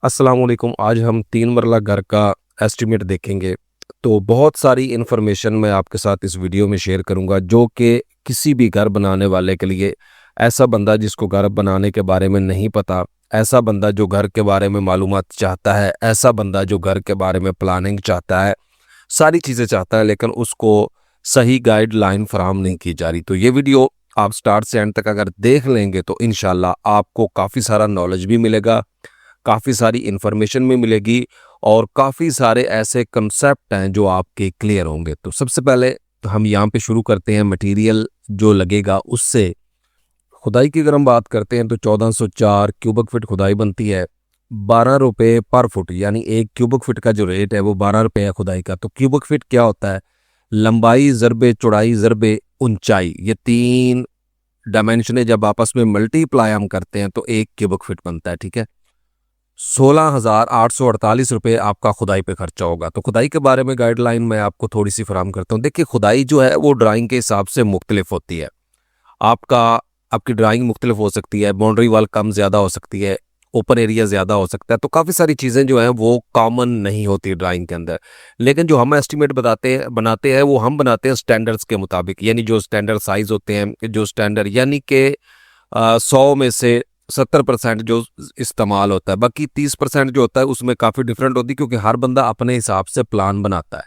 अस्सलाम वालेकुम। आज हम 3 मरला घर का एस्टीमेट देखेंगे। तो बहुत सारी इन्फॉर्मेशन मैं आपके साथ इस वीडियो में शेयर करूंगा जो कि किसी भी घर बनाने वाले के लिए, ऐसा बंदा जिसको घर बनाने के बारे में नहीं पता, ऐसा बंदा जो घर के बारे में मालूमात चाहता है, ऐसा बंदा जो घर के बारे में प्लानिंग चाहता है, सारी चीज़ें चाहता है लेकिन उसको सही गाइडलाइन फराहम नहीं की जा रही। तो ये वीडियो आप स्टार्ट से एंड तक अगर देख लेंगे तो इंशाल्लाह आपको काफ़ी सारा नॉलेज भी मिलेगा, काफ़ी सारी इन्फॉर्मेशन भी मिलेगी और काफ़ी सारे ऐसे कंसेप्ट हैं जो आपके क्लियर होंगे। तो सबसे पहले हम यहाँ पे शुरू करते हैं मटेरियल जो लगेगा उससे। खुदाई की अगर हम बात करते हैं तो 1404 क्यूबिक फीट खुदाई बनती है, 12 रुपये पर फुट, यानी एक क्यूबिक फीट का जो रेट है वो 12 रुपये है खुदाई का। तो क्यूबिक फीट क्या होता है? लंबाई ज़रबे चौड़ाई ज़रबे ऊंचाई, ये 3 डायमेंशनें जब आपस में मल्टीप्लाई हम करते हैं तो एक क्यूबिक फीट बनता है। ठीक है, 16,848 रुपये आपका खुदाई पे खर्चा होगा। तो खुदाई के बारे में गाइडलाइन मैं आपको थोड़ी सी फराहम करता हूँ। देखिए, खुदाई जो है वो ड्राइंग के हिसाब से मुख्तलिफ होती है। आपका आपकी ड्राइंग मुख्तलिफ हो सकती है, बाउंड्री वाल कम ज़्यादा हो सकती है, ओपन एरिया ज़्यादा हो सकता है। तो काफ़ी सारी चीज़ें जो हैं वो कॉमन नहीं होती ड्राइंग के अंदर। लेकिन जो हम एस्टिमेट बनाते हैं वो हम बनाते हैं स्टैंडर्ड्स के मुताबिक, यानी जो स्टैंडर्ड साइज़ होते हैं, जो स्टैंडर्ड यानी कि 100 में से 70% जो इस्तेमाल होता है, बाकी 30% जो होता है उसमें काफ़ी डिफरेंट होती है क्योंकि हर बंदा अपने हिसाब से प्लान बनाता है।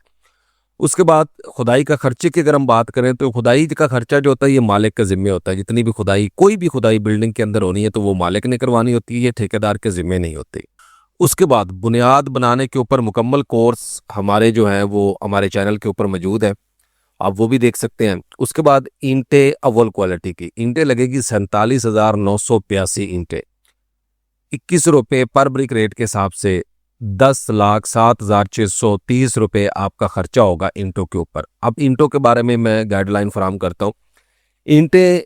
उसके बाद खुदाई का खर्चे की अगर हम बात करें तो खुदाई का खर्चा जो होता है ये मालिक के ज़िम्मे होता है। जितनी भी खुदाई, कोई भी खुदाई बिल्डिंग के अंदर होनी है तो वो मालिक ने करवानी होती है, ये ठेकेदार के ज़िम्मे नहीं होती। उसके बाद बुनियाद बनाने के ऊपर मुकम्मल कोर्स हमारे जो हैं वो हमारे चैनल के ऊपर मौजूद है, आप वो भी देख सकते हैं। उसके बाद ईंटें अव्वल क्वालिटी की ईंटें लगेगी 47,982 ईंटें, 21 रुपये पर ब्रिक रेट के हिसाब से 10,07,630 रुपये आपका खर्चा होगा ईंटों के ऊपर। अब ईंटों के बारे में मैं गाइडलाइन फराहम करता हूँ। ईंटें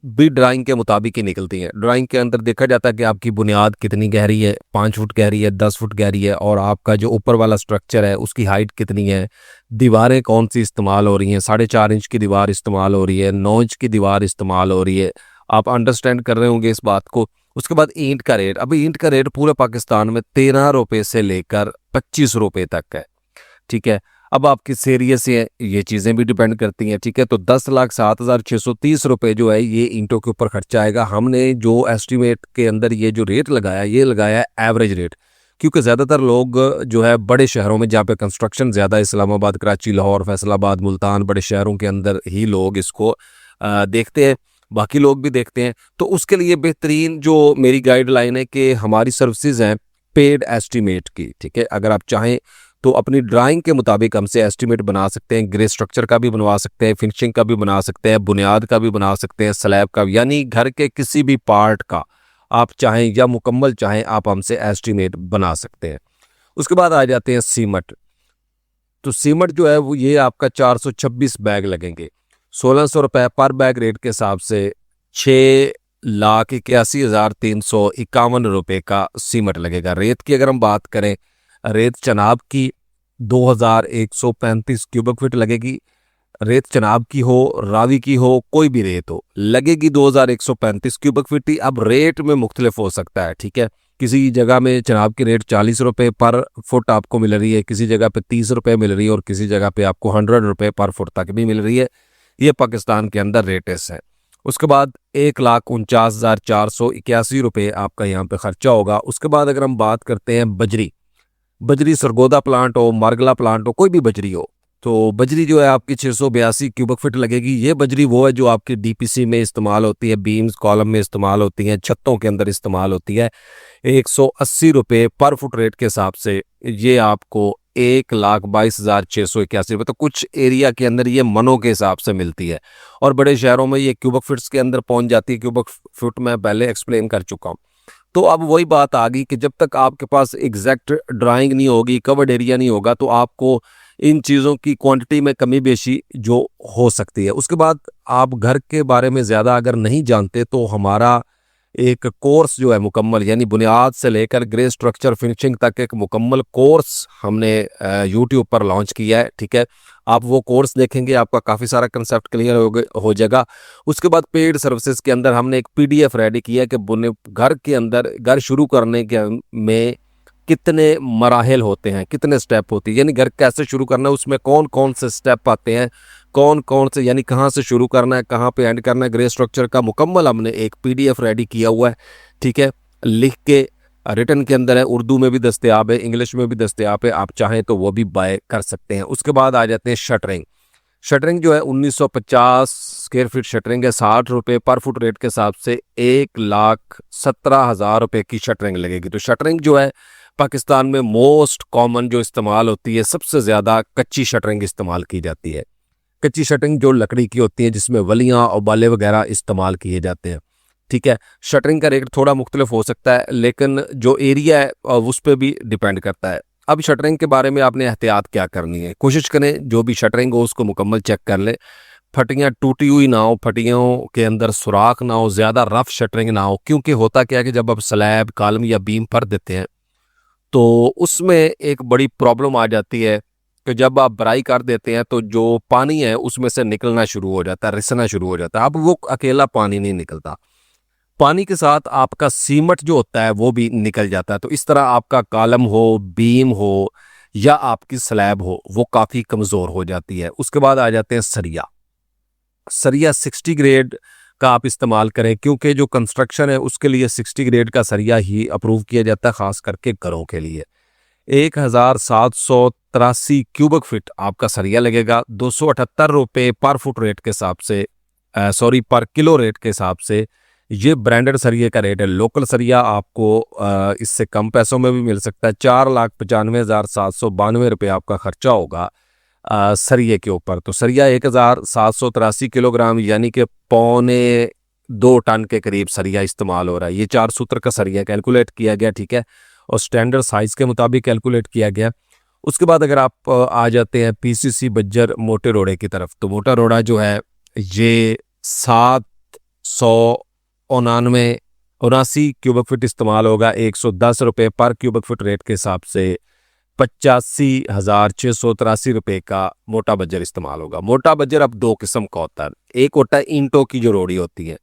भी ड्राइंग के मुताबिक ही निकलती हैं। ड्राइंग के अंदर देखा जाता है कि आपकी बुनियाद कितनी गहरी है, 5 फुट गहरी है, 10 फुट गहरी है, और आपका जो ऊपर वाला स्ट्रक्चर है उसकी हाइट कितनी है, दीवारें कौन सी इस्तेमाल हो रही हैं, 4.5 इंच की दीवार इस्तेमाल हो रही है, 9 इंच की दीवार इस्तेमाल हो रही है। आप अंडरस्टैंड कर रहे होंगे इस बात को। उसके बाद ईंट का रेट, अभी ईंट का रेट पूरे पाकिस्तान में 13 रुपये से लेकर 25 रुपये तक है। ठीक है, अब आप किस एरिया से हैं ये चीज़ें भी डिपेंड करती हैं। ठीक है, तो 10,07,630 रुपये जो है ये ईंटों के ऊपर खर्चा आएगा। हमने जो एस्टीमेट के अंदर ये जो रेट लगाया, ये लगाया है एवरेज रेट, क्योंकि ज़्यादातर लोग जो है बड़े शहरों में जहाँ पे कंस्ट्रक्शन ज़्यादा, इस्लामाबाद, कराची, लाहौर, फैसलाबाद, मुल्तान, बड़े शहरों के अंदर ही लोग इसको देखते हैं, बाकी लोग भी देखते हैं। तो उसके लिए बेहतरीन जो मेरी गाइडलाइन है कि हमारी सर्विसेज हैं पेड एस्टीमेट की। ठीक है, अगर आप चाहें तो अपनी ड्राइंग के मुताबिक हमसे एस्टीमेट बना सकते हैं। ग्रे स्ट्रक्चर का भी बनवा सकते हैं, फिनिशिंग का भी बना सकते हैं, बुनियाद का भी बना सकते हैं, स्लैब का भी, यानी घर के किसी भी पार्ट का आप चाहें या मुकम्मल चाहें आप हमसे एस्टीमेट बना सकते हैं। उसके बाद आ जाते हैं सीमेंट। तो सीमेंट जो है वो ये आपका 426 बैग लगेंगे, 1,600 रुपये पर बैग रेट के हिसाब से 6,81,351 रुपये का सीमेंट लगेगा। रेत की अगर हम बात करें, रेत चनाब की 2,135 क्यूबिक फीट लगेगी। रेत चनाब की हो, रावी की हो, कोई भी रेत हो, लगेगी 2,135 क्यूबिक फीट ही। अब रेट में मुख्तलिफ हो सकता है। ठीक है, किसी जगह में चनाब की रेट 40 रुपये पर फुट आपको मिल रही है, किसी जगह पे 30 रुपये मिल रही है और किसी जगह पे आपको 100 रुपये पर फुट तक भी मिल रही है। ये पाकिस्तान के अंदर रेटेस है। उसके बाद 1,49,481 रुपये आपका यहाँ पे खर्चा होगा। उसके बाद अगर हम बात करते हैं बजरी, बजरी सरगोदा प्लांट हो, मारगला प्लांट हो, कोई भी बजरी हो, तो बजरी जो है आपकी 682 क्यूबिक फीट लगेगी। ये बजरी वो है जो आपकी डीपीसी में इस्तेमाल होती है, बीम्स कॉलम में इस्तेमाल होती है, छतों के अंदर इस्तेमाल होती है। 180 रुपये पर फुट रेट के हिसाब से ये आपको 1,22,681 रुपये, तो कुछ एरिया के अंदर ये मनों के हिसाब से मिलती है और बड़े शहरों में ये क्यूबिक फीट्स के अंदर पहुंच जाती है। क्यूबिक फुट मैं पहले एक्सप्लेन कर चुका हूँ। तो अब वही बात आ गई कि जब तक आपके पास एग्जैक्ट ड्राइंग नहीं होगी, कवर्ड एरिया नहीं होगा, तो आपको इन चीज़ों की क्वांटिटी में कमी बेशी जो हो सकती है। उसके बाद आप घर के बारे में ज़्यादा अगर नहीं जानते तो हमारा एक कोर्स जो है मुकम्मल, यानी बुनियाद से लेकर ग्रे स्ट्रक्चर फिनिशिंग तक एक मुकम्मल कोर्स हमने यूट्यूब पर लॉन्च किया है। ठीक है, आप वो कोर्स देखेंगे, आपका काफ़ी सारा कंसेप्ट क्लियर हो जाएगा। उसके बाद पेड सर्विसेज के अंदर हमने एक पीडीएफ रेडी किया कि घर के अंदर घर शुरू करने के में कितने मराहिल होते हैं, कितने स्टेप होती है, यानी घर कैसे शुरू करना है, उसमें कौन कौन से स्टेप आते हैं, कौन कौन से, यानी कहाँ से शुरू करना है, कहाँ पे एंड करना है, ग्रे स्ट्रक्चर का मुकम्मल हमने एक पीडीएफ रेडी किया हुआ है। ठीक है, लिख के रिटन के अंदर है, उर्दू में भी दस्तयाब है, इंग्लिश में भी दस्तयाब है, आप चाहें तो वो भी बाय कर सकते हैं। उसके बाद आ जाते हैं शटरिंग। शटरिंग जो है 1950 स्क्वायर फीट शटरिंग है, 60 रुपये पर फुट रेट के हिसाब से 1,17,000 रुपये की शटरिंग लगेगी। तो शटरिंग जो है पाकिस्तान में मोस्ट कॉमन जो इस्तेमाल होती है, सबसे ज़्यादा कच्ची शटरिंग इस्तेमाल की जाती है। कच्ची शटरिंग जो लकड़ी की होती है, जिसमें वलियाँ और बाले वगैरह इस्तेमाल किए जाते हैं। ठीक है, शटरिंग का रेट थोड़ा मुख्तलिफ हो सकता है, लेकिन जो एरिया है उस पर भी डिपेंड करता है। अब शटरिंग के बारे में आपने एहतियात क्या करनी है, कोशिश करें जो भी शटरिंग हो उसको मुकम्मल चेक कर लें, फटियाँ टूटी हुई ना हो, फटियों के अंदर सुराख ना हो, ज़्यादा रफ शटरिंग ना हो। क्योंकि होता क्या है कि जब आप स्लैब, कॉलम या बीम भर देते हैं तो उसमें एक बड़ी प्रॉब्लम आ जाती है कि जब आप भराई कर देते हैं तो जो पानी है उसमें से निकलना शुरू हो जाता है, रिसना शुरू हो जाता है। अब वो अकेला पानी नहीं निकलता, पानी के साथ आपका सीमट जो होता है वो भी निकल जाता है। तो इस तरह आपका कॉलम हो, बीम हो या आपकी स्लैब हो, वो काफ़ी कमज़ोर हो जाती है। उसके बाद आ जाते हैं सरिया। सरिया 60 ग्रेड का आप इस्तेमाल करें, क्योंकि जो कंस्ट्रक्शन है उसके लिए 60 ग्रेड का सरिया ही अप्रूव किया जाता है, ख़ास करके घरों के लिए। 1,783 क्यूबिक फीट आपका सरिया लगेगा, 278 रुपये पर फुट रेट के हिसाब से, पर किलो रेट के हिसाब से ये ब्रांडेड सरिये का रेट है। लोकल सरिया आपको इससे कम पैसों में भी मिल सकता है। 4,95,792 रुपये आपका खर्चा होगा सरिये के ऊपर। तो सरिया 1,783 किलोग्राम यानी कि 1.25 टन के करीब सरिया इस्तेमाल हो रहा है। ये 4 सूत्र का सरिया कैलकुलेट किया गया। ठीक है, और स्टैंडर्ड साइज़ के मुताबिक कैलकुलेट किया गया। उसके बाद अगर आप आ जाते हैं पीसीसी बज्जर मोटे रोड़े की तरफ, तो मोटा रोड़ा जो है ये 799 क्यूबिक फीट इस्तेमाल होगा, 110 रुपये पर क्यूबिक फीट रेट के हिसाब से 85,683 रुपये का मोटा बज्जर इस्तेमाल होगा। मोटा बज्जर अब दो किस्म का होता है, एक होता है ईंटों की जो रोड़ी होती है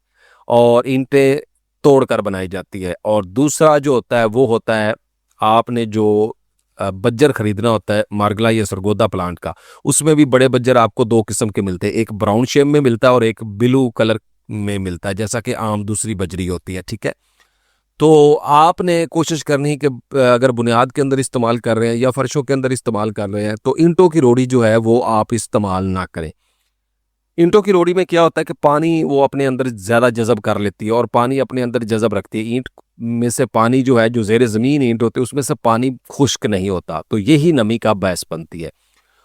और ईंटें तोड़कर बनाई जाती है, और दूसरा जो होता है वो होता है आपने जो बज्जर खरीदना होता है मार्गला या सरगोदा प्लांट का, उसमें भी बड़े बज्जर आपको दो किस्म के मिलते हैं, एक ब्राउन शेप में मिलता है और एक ब्लू कलर में मिलता है, जैसा कि आम दूसरी बजरी होती है। ठीक है, तो आपने कोशिश करनी है कि अगर बुनियाद के अंदर इस्तेमाल कर रहे हैं या फर्शों के अंदर इस्तेमाल कर रहे हैं तो ईंटों की रोड़ी जो है वो आप इस्तेमाल ना करें। ईंटों की रोड़ी में क्या होता है कि पानी वो अपने अंदर ज़्यादा जज़ब कर लेती है, और पानी अपने अंदर जज़ब रखती है। ईंट में से पानी जो है, जो ज़ेरे ज़मीन ईंट होती है उसमें से पानी खुश्क नहीं होता, तो यही नमी का बायस बनती है।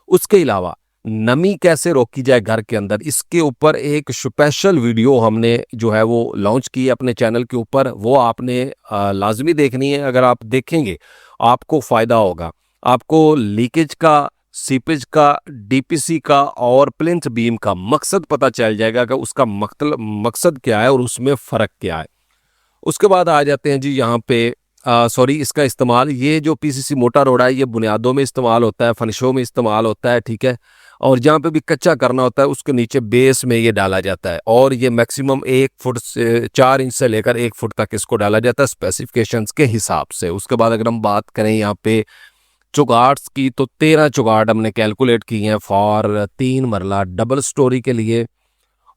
उसके अलावा नमी कैसे रोकी जाए घर के अंदर, इसके ऊपर एक स्पेशल वीडियो हमने जो है वो लॉन्च की है अपने चैनल के ऊपर, वो आपने लाजमी देखनी है। अगर आप देखेंगे आपको फ़ायदा होगा, आपको लीकेज का, सीपेज का, डीपीसी का और प्लिंथ बीम का मकसद पता चल जाएगा कि उसका मकसद क्या है और उसमें फ़र्क क्या है। उसके बाद आ जाते हैं जी यहाँ पे इसका इस्तेमाल, ये जो पीसीसी मोटा रोड़ा है ये बुनियादों में इस्तेमाल होता है, फर्शों में इस्तेमाल होता है। ठीक है, और जहाँ पे भी कच्चा करना होता है उसके नीचे बेस में ये डाला जाता है, और ये मैक्सिमम 1 फुट से 4 इंच से लेकर 1 फुट तक इसको डाला जाता है स्पेसिफिकेशंस के हिसाब से। उसके बाद अगर हम बात करें यहाँ पे चुगाट्स की, तो 13 चुगाट हमने कैलकुलेट की हैं फॉर 3 मरला डबल स्टोरी के लिए,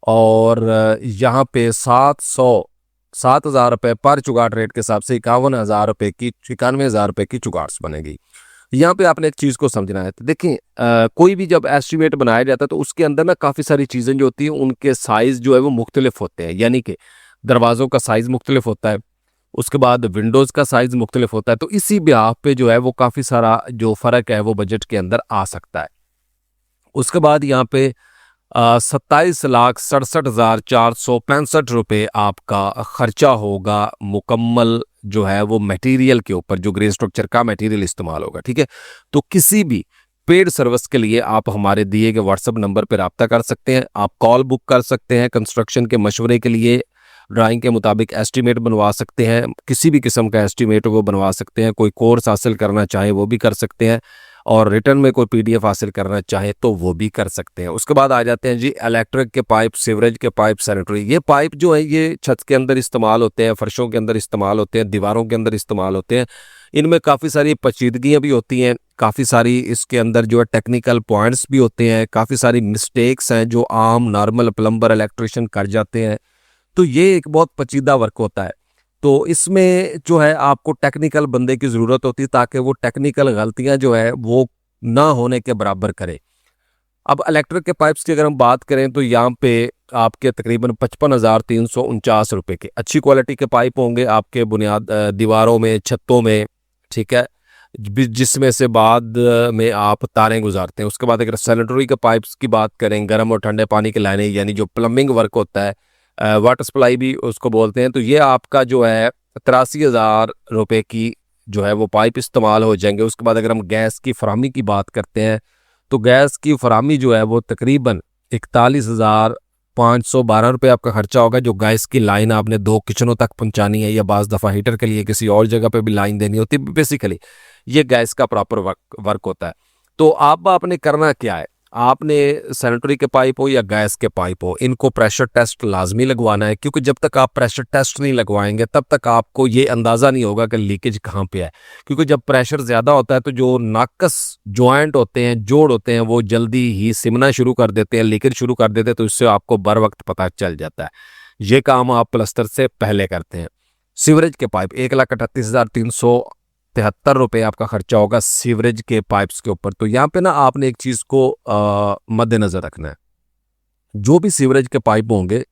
और यहाँ पे 7,000 रुपये पर चुगाट रेट के हिसाब से 51,000 रुपये की चुगाट्स बनेगी। यहाँ पे आपने एक चीज़ को समझना है। तो देखें कोई भी जब एस्टीमेट बनाया जाता है तो उसके अंदर ना काफ़ी सारी चीज़ें जो होती हैं उनके साइज़ जो है वो मुख्तलिफ होते हैं, यानी कि दरवाज़ों का साइज़ मुख्तलिफ होता है, उसके बाद विंडोज़ का साइज़ मुख्तलिफ होता है। तो इसी ब्याह पे जो है वो काफ़ी सारा जो फ़र्क है वो बजट के अंदर आ सकता है। उसके बाद यहाँ पे 27,67,465 रुपये आपका खर्चा होगा मुकम्मल जो है वो मटेरियल के ऊपर, जो ग्रे स्ट्रक्चर का मटेरियल इस्तेमाल होगा। ठीक है, तो किसी भी पेड सर्विस के लिए आप हमारे दिए गए व्हाट्सएप नंबर पर रब्ता कर सकते हैं, आप कॉल बुक कर सकते हैं कंस्ट्रक्शन के मशवरे के लिए। ड्राइंग के मुताबिक एस्टीमेट बनवा सकते हैं, किसी भी किस्म का एस्टीमेट वो बनवा सकते हैं। कोई कोर्स हासिल करना चाहे वो भी कर सकते हैं, और रिटर्न में कोई पीडीएफ हासिल करना चाहे तो वो भी कर सकते हैं। उसके बाद आ जाते हैं जी इलेक्ट्रिक के पाइप, सीवरेज के पाइप, सैनिटरी। ये पाइप जो है ये छत के अंदर इस्तेमाल होते हैं, फर्शों के अंदर इस्तेमाल होते हैं, दीवारों के अंदर इस्तेमाल होते हैं। इनमें काफ़ी सारी पेचीदगियाँ भी होती हैं, काफ़ी सारी इसके अंदर जो है टेक्निकल पॉइंट्स भी होते हैं, काफ़ी सारी मिस्टेक्स हैं जो आम नॉर्मल प्लम्बर इलेक्ट्रिशियन कर जाते हैं। तो ये एक बहुत पेचीदा वर्क होता है। तो इसमें जो है आपको टेक्निकल बंदे की ज़रूरत होती है ताकि वो टेक्निकल गलतियां जो है वो ना होने के बराबर करे। अब इलेक्ट्रिक के पाइप्स की अगर हम बात करें तो यहाँ पे आपके तकरीबन 55,349 रुपये के अच्छी क्वालिटी के पाइप होंगे आपके बुनियाद दीवारों में, छतों में, ठीक है, जिसमें से बाद में आप तारें गुजारते हैं। उसके बाद अगर सैनिटरी के पाइप्स की बात करें, गर्म और ठंडे पानी की लाइनें, यानी जो प्लम्बिंग वर्क होता है, वाटर सप्लाई भी उसको बोलते हैं, तो ये आपका जो है 83,000 रुपये की जो है वो पाइप इस्तेमाल हो जाएंगे। उसके बाद अगर हम गैस की फराहमी की बात करते हैं तो गैस की फराहमी जो है वो तकरीबन 41,512 रुपये आपका खर्चा होगा। जो गैस की लाइन आपने 2 किचनों तक पहुंचानी है या बाज़ दफ़ा हीटर के लिए किसी और जगह पे भी लाइन देनी होती है, बेसिकली ये गैस का प्रॉपर वर्क होता है। तो आपने करना क्या है, आपने सैनिटरी के पाइप हो या गैस के पाइप हो, इनको प्रेशर टेस्ट लाजमी लगवाना है, क्योंकि जब तक आप प्रेशर टेस्ट नहीं लगवाएंगे तब तक आपको ये अंदाज़ा नहीं होगा कि लीकेज कहाँ पे है। क्योंकि जब प्रेशर ज़्यादा होता है तो जो नाकस जॉइंट होते हैं, जोड़ होते हैं, वो जल्दी ही सिमना शुरू कर देते हैं, लीकेज शुरू कर देते हैं, तो इससे आपको बर वक्त पता चल जाता है। ये काम आप प्लस्तर से पहले करते हैं। सीवरेज के पाइप 1,38,373 रुपये आपका खर्चा होगा सीवरेज के पाइप्स के ऊपर। तो यहाँ पे ना आपने एक चीज़ को मद्देनज़र रखना है, जो भी सीवरेज के पाइप होंगे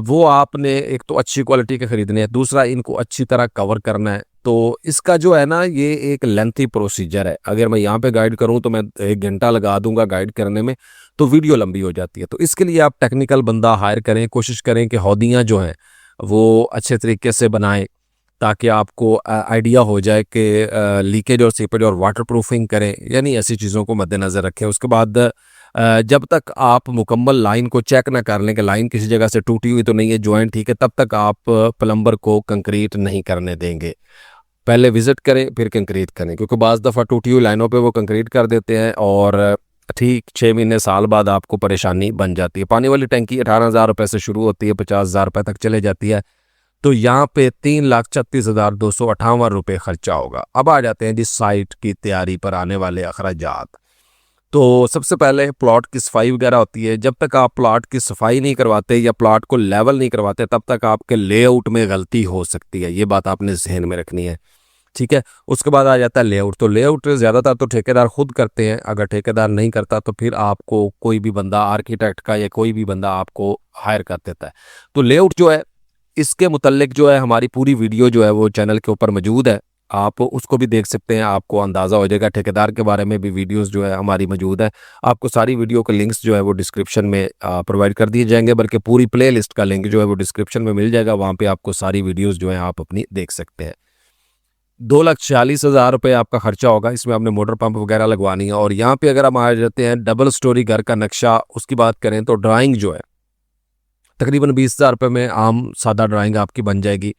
वो आपने एक तो अच्छी क्वालिटी के ख़रीदने हैं, दूसरा इनको अच्छी तरह कवर करना है। तो इसका जो है ना ये एक लेंथी प्रोसीजर है। अगर मैं यहाँ पे गाइड करूँ तो मैं 1 घंटा लगा दूंगा गाइड करने में, तो वीडियो लंबी हो जाती है। तो इसके लिए आप टेक्निकल बंदा हायर करें, कोशिश करें कि हौदियाँ जो हैं वो अच्छे तरीके से बनाएं ताकि आपको आइडिया हो जाए कि लीकेज और सीपेज और वाटर प्रूफिंग करें, यानी ऐसी चीज़ों को मद्देनज़र रखें। उसके बाद जब तक आप मुकम्मल लाइन को चेक ना कर लें कि लाइन किसी जगह से टूटी हुई तो नहीं है, जॉइंट ठीक है, तब तक आप प्लम्बर को कंक्रीट नहीं करने देंगे। पहले विजिट करें फिर कंक्रीट करें, क्योंकि बाज़ दफ़ा टूटी हुई लाइनों पे वो कंक्रीट कर देते हैं और ठीक 6 महीने साल बाद आपको परेशानी बन जाती है। पानी वाली टंकी 18,000 रुपये से शुरू होती है, 50,000 रुपये तक चले जाती है। तो यहाँ पे 3,36,258 रुपये खर्चा होगा। अब आ जाते हैं जिस साइट की तैयारी पर आने वाले अखराजात। तो सबसे पहले प्लॉट की सफाई वगैरह होती है। जब तक आप प्लॉट की सफाई नहीं करवाते या प्लॉट को लेवल नहीं करवाते तब तक आपके लेआउट में गलती हो सकती है, ये बात आपने जहन में रखनी है, ठीक है। उसके बाद आ जाता है लेआउट। तो लेआउट ज़्यादातर तो ठेकेदार खुद करते हैं, अगर ठेकेदार नहीं करता तो फिर आपको कोई भी बंदा आर्किटेक्ट का या कोई भी बंदा आपको हायर कर देता है। तो लेआउट जो है इसके मुतल्लिक जो है हमारी पूरी वीडियो जो है वो चैनल के ऊपर मौजूद है, आप उसको भी देख सकते हैं, आपको अंदाज़ा हो जाएगा। ठेकेदार के बारे में भी वीडियोस जो है हमारी मौजूद है, आपको सारी वीडियो के लिंक्स जो है वो डिस्क्रिप्शन में प्रोवाइड कर दिए जाएंगे, बल्कि पूरी प्ले लिस्ट का लिंक जो है वो डिस्क्रिप्शन में मिल जाएगा, वहाँ पे आपको सारी वीडियोस जो है आप अपनी देख सकते हैं। 2,46,000 रुपये आपका खर्चा होगा, इसमें आपने मोटर पंप वगैरह लगवानी है। और यहाँ पे अगर हम आ जाते हैं डबल स्टोरी घर का नक्शा, उसकी बात करें तो ड्राइंग जो है तकरीबन 20,000 रुपये में आम सादा ड्राइंग आपकी बन जाएगी।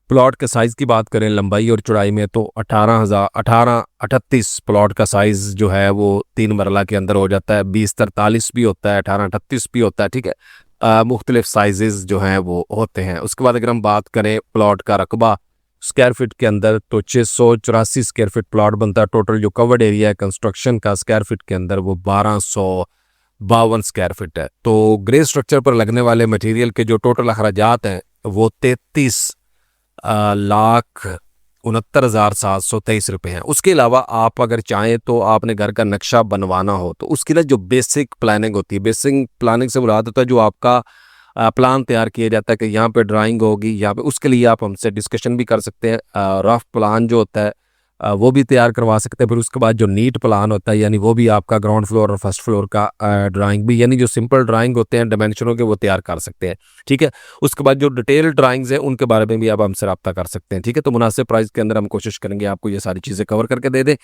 प्लॉट के साइज़ की बात करें लंबाई और चौड़ाई में तो 1838 प्लॉट का साइज़ जो है वो 3 मरला के अंदर हो जाता है। 2043 भी होता है, 1838 भी होता है, ठीक है। मुख्तलिफ साइज़ जो हैं वो होते हैं। उसके बाद अगर हम बात करें प्लॉट का रकबा स्क्वायर फीट के अंदर तो 684 स्क्वायर फीट प्लॉट बनता है। टोटल जो कवर्ड एरिया है कंस्ट्रक्शन का स्क्वायर फीट के अंदर वो 1252 स्क्वायर फीट है। तो ग्रे स्ट्रक्चर पर लगने वाले मटेरियल के जो टोटल अखराजात हैं वो 33,69,723 रुपये हैं। उसके अलावा आप अगर चाहें तो आपने घर का नक्शा बनवाना हो तो उसकी ना जो बेसिक प्लानिंग होती है, बेसिक प्लानिंग से मुराद होता है जो आपका प्लान तैयार किया जाता है कि यहाँ पे ड्राइंग होगी, यहाँ पे, उसके लिए आप हमसे डिस्कशन भी कर सकते हैं। रफ प्लान जो होता है वो भी तैयार करवा सकते हैं। फिर उसके बाद जो नीट प्लान होता है, यानी वो भी आपका ग्राउंड फ्लोर और फर्स्ट फ्लोर का ड्राइंग भी, यानी जो सिंपल ड्राइंग होते हैं डायमेंशनों के, वो तैयार कर सकते हैं, ठीक है। उसके बाद जो डिटेल ड्राइंग्स हैं उनके बारे में भी आप हमसे रब्ता कर सकते हैं, ठीक है। तो मुनासिब प्राइस के अंदर हम कोशिश करेंगे आपको ये सारी चीज़ें कवर करके दे दें।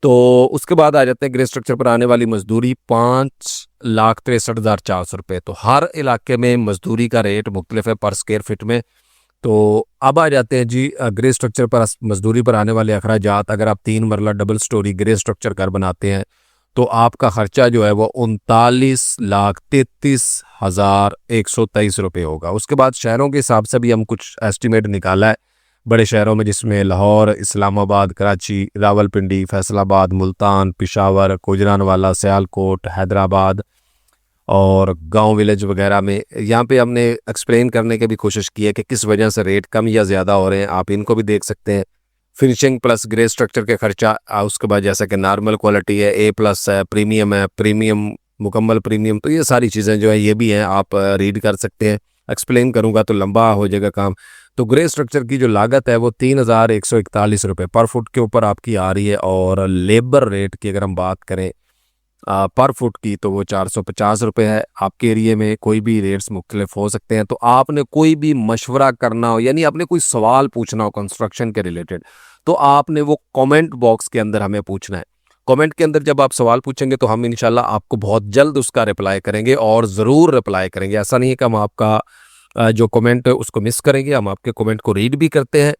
तो उसके बाद आ जाते हैं ग्रे स्ट्रक्चर पर आने वाली मजदूरी 5,63,400 रुपये। तो हर इलाके में मजदूरी का रेट मुख्तलिफ है पर स्क्वायर फिट में। तो अब आ जाते हैं जी ग्रे स्ट्रक्चर पर मजदूरी पर आने वाले अखराजात। अगर आप 3 मरला डबल स्टोरी ग्रे स्ट्रक्चर घर बनाते हैं तो आपका खर्चा जो है वो 39,33,123 रुपये होगा। उसके बाद शहरों के हिसाब से भी हम कुछ एस्टिमेट निकाला है बड़े शहरों में, जिसमें लाहौर, इस्लामाबाद, कराची, रावलपिंडी, फैसलाबाद, मुल्तान, पेशावर, गुजरानवाला, सियालकोट, हैदराबाद और गांव विलेज वगैरह में। यहाँ पे हमने एक्सप्लेन करने की भी कोशिश की है कि किस वजह से रेट कम या ज़्यादा हो रहे हैं, आप इनको भी देख सकते हैं। फिनिशिंग प्लस ग्रे स्ट्रक्चर के खर्चा, उसके बाद जैसा कि नॉर्मल क्वालिटी है, ए प्लस है, प्रीमियम, मुकम्मल प्रीमियम, तो ये सारी चीज़ें जो है ये भी हैं, आप रीड कर सकते हैं। एक्सप्लेन करूँगा तो लंबा हो जाएगा काम। तो ग्रे स्ट्रक्चर की जो लागत है वो 3,141 रुपये पर फुट के ऊपर आपकी आ रही है। और लेबर रेट की अगर हम बात करें पर फुट की तो वो 450 रुपये है। आपके एरिए में कोई भी रेट्स मुख्तलिफ हो सकते हैं। तो आपने कोई भी मशवरा करना हो, यानी आपने कोई सवाल पूछना हो कंस्ट्रक्शन के रिलेटेड, तो आपने वो कमेंट बॉक्स के अंदर हमें पूछना है। कमेंट के अंदर जब आप सवाल पूछेंगे तो हम इंशाल्लाह आपको बहुत जल्द उसका रिप्लाई करेंगे, और ज़रूर रिप्लाई करेंगे। ऐसा नहीं है कि हम आपका जो कमेंट है उसको मिस करेंगे, हम आपके कमेंट को रीड भी करते हैं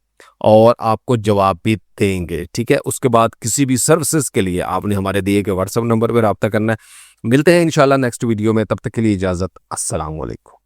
और आपको जवाब भी देंगे, ठीक है। उसके बाद किसी भी सर्विसेज के लिए आपने हमारे दिए गए व्हाट्सएप नंबर पर रब्ता करना है। मिलते हैं इंशाल्लाह नेक्स्ट वीडियो में, तब तक के लिए इजाज़त, अस्सलाम वालेकुम।